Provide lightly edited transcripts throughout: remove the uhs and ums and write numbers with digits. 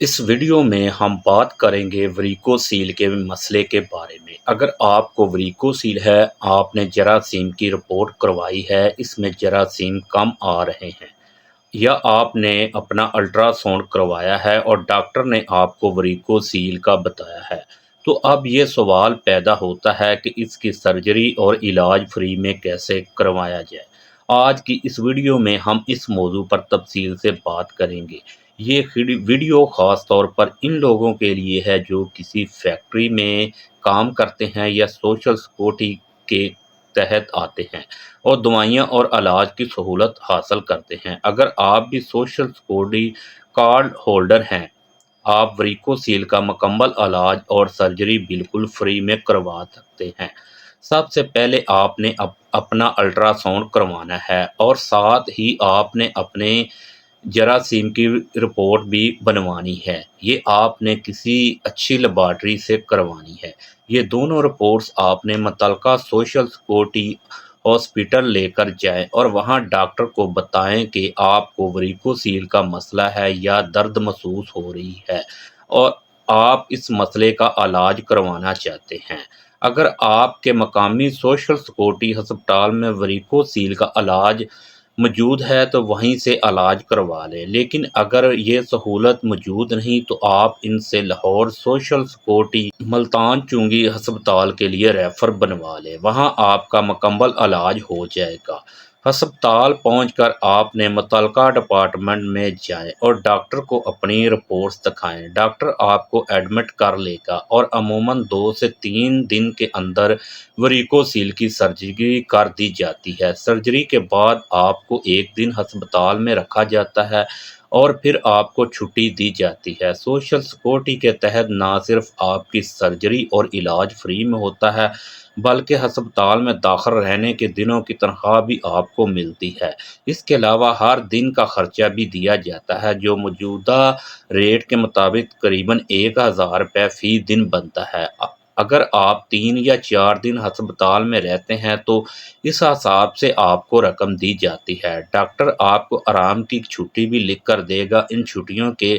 اس video میں ہم بات کریں گے وریکوسیل کے مسئلے کے بارے میں۔ اگر آپ کو وریکوسیل ہے، آپ نے جراثیم کی رپورٹ کروائی ہے، اس میں جراثیم کم آ رہے ہیں، یا آپ نے اپنا الٹرا ساؤنڈ کروایا ہے اور ڈاکٹر نے آپ کو وریکوسیل کا بتایا ہے، تو اب یہ سوال پیدا ہوتا ہے کہ اس کی سرجری اور علاج فری میں کیسے کروایا جائے۔ آج کی اس ویڈیو میں ہم اس موضوع پر تفصیل سے بات کریں گے۔ یہ ویڈیو خاص طور پر ان لوگوں کے لیے ہے جو کسی فیکٹری میں کام کرتے ہیں یا سوشل سیکورٹی کے تحت آتے ہیں اور دوائیاں اور علاج کی سہولت حاصل کرتے ہیں۔ اگر آپ بھی سوشل سیکورٹی کارڈ ہولڈر ہیں، آپ وریکوسیل کا مکمل علاج اور سرجری بالکل فری میں کروا سکتے ہیں۔ سب سے پہلے آپ نے اپنا الٹرا ساؤنڈ کروانا ہے اور ساتھ ہی آپ نے اپنے جراثیم کی رپورٹ بھی بنوانی ہے۔ یہ آپ نے کسی اچھی لیبارٹری سے کروانی ہے۔ یہ دونوں رپورٹس آپ نے متعلقہ سوشل سیکورٹی ہاسپٹل لے کر جائیں اور وہاں ڈاکٹر کو بتائیں کہ آپ کو وریکوسیل کا مسئلہ ہے یا درد محسوس ہو رہی ہے اور آپ اس مسئلے کا علاج کروانا چاہتے ہیں۔ اگر آپ کے مقامی سوشل سیکورٹی ہسپتال میں وریکوسیل کا علاج موجود ہے تو وہیں سے علاج کروا لیں، لیکن اگر یہ سہولت موجود نہیں تو آپ ان سے لاہور سوشل سیکورٹی ملتان چنگی ہسپتال کے لیے ریفر بنوا لیں، وہاں آپ کا مکمل علاج ہو جائے گا۔ ہسپتال پہنچ کر آپ نے متعلقہ ڈپارٹمنٹ میں جائیں اور ڈاکٹر کو اپنی رپورٹس دکھائیں۔ ڈاکٹر آپ کو ایڈمٹ کر لے گا اور عموماً 2 سے 3 دن کے اندر وریکوسیل کی سرجری کر دی جاتی ہے۔ سرجری کے بعد آپ کو 1 دن ہسپتال میں رکھا جاتا ہے اور پھر آپ کو چھٹی دی جاتی ہے۔ سوشل سیکورٹی کے تحت نہ صرف آپ کی سرجری اور علاج فری میں ہوتا ہے بلکہ ہسپتال میں داخل رہنے کے دنوں کی تنخواہ بھی آپ کو ملتی ہے۔ اس کے علاوہ ہر دن کا خرچہ بھی دیا جاتا ہے جو موجودہ ریٹ کے مطابق قریباً 1000 روپے فی دن بنتا ہے۔ اگر آپ 3 یا 4 دن ہسپتال میں رہتے ہیں تو اس حساب سے آپ کو رقم دی جاتی ہے۔ ڈاکٹر آپ کو آرام کی چھٹی بھی لکھ کر دے گا۔ ان چھٹیوں کے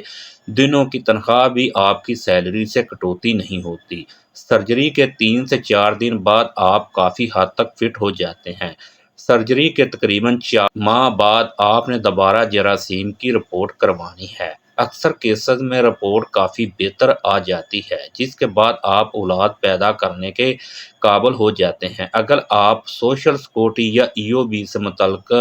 دنوں کی تنخواہ بھی آپ کی سیلری سے کٹوتی نہیں ہوتی۔ سرجری کے 3 سے 4 دن بعد آپ کافی حد تک فٹ ہو جاتے ہیں۔ سرجری کے تقریباً 4 ماہ بعد آپ نے دوبارہ جراثیم کی رپورٹ کروانی ہے۔ اکثر کیسز میں رپورٹ کافی بہتر آ جاتی ہے جس کے بعد آپ اولاد پیدا کرنے کے قابل ہو جاتے ہیں۔ اگر آپ سوشل سیکورٹی یا EOB سے متعلق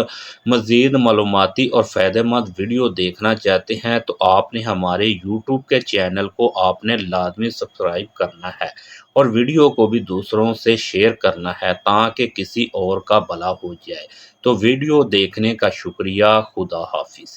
مزید معلوماتی اور فائدہ مند ویڈیو دیکھنا چاہتے ہیں تو آپ نے ہمارے YouTube کے چینل کو آپ نے لازمی سبسکرائب کرنا ہے اور ویڈیو کو بھی دوسروں سے شیئر کرنا ہے تاکہ کسی اور کا بھلا ہو جائے۔ تو ویڈیو دیکھنے کا شکریہ۔ خدا حافظ۔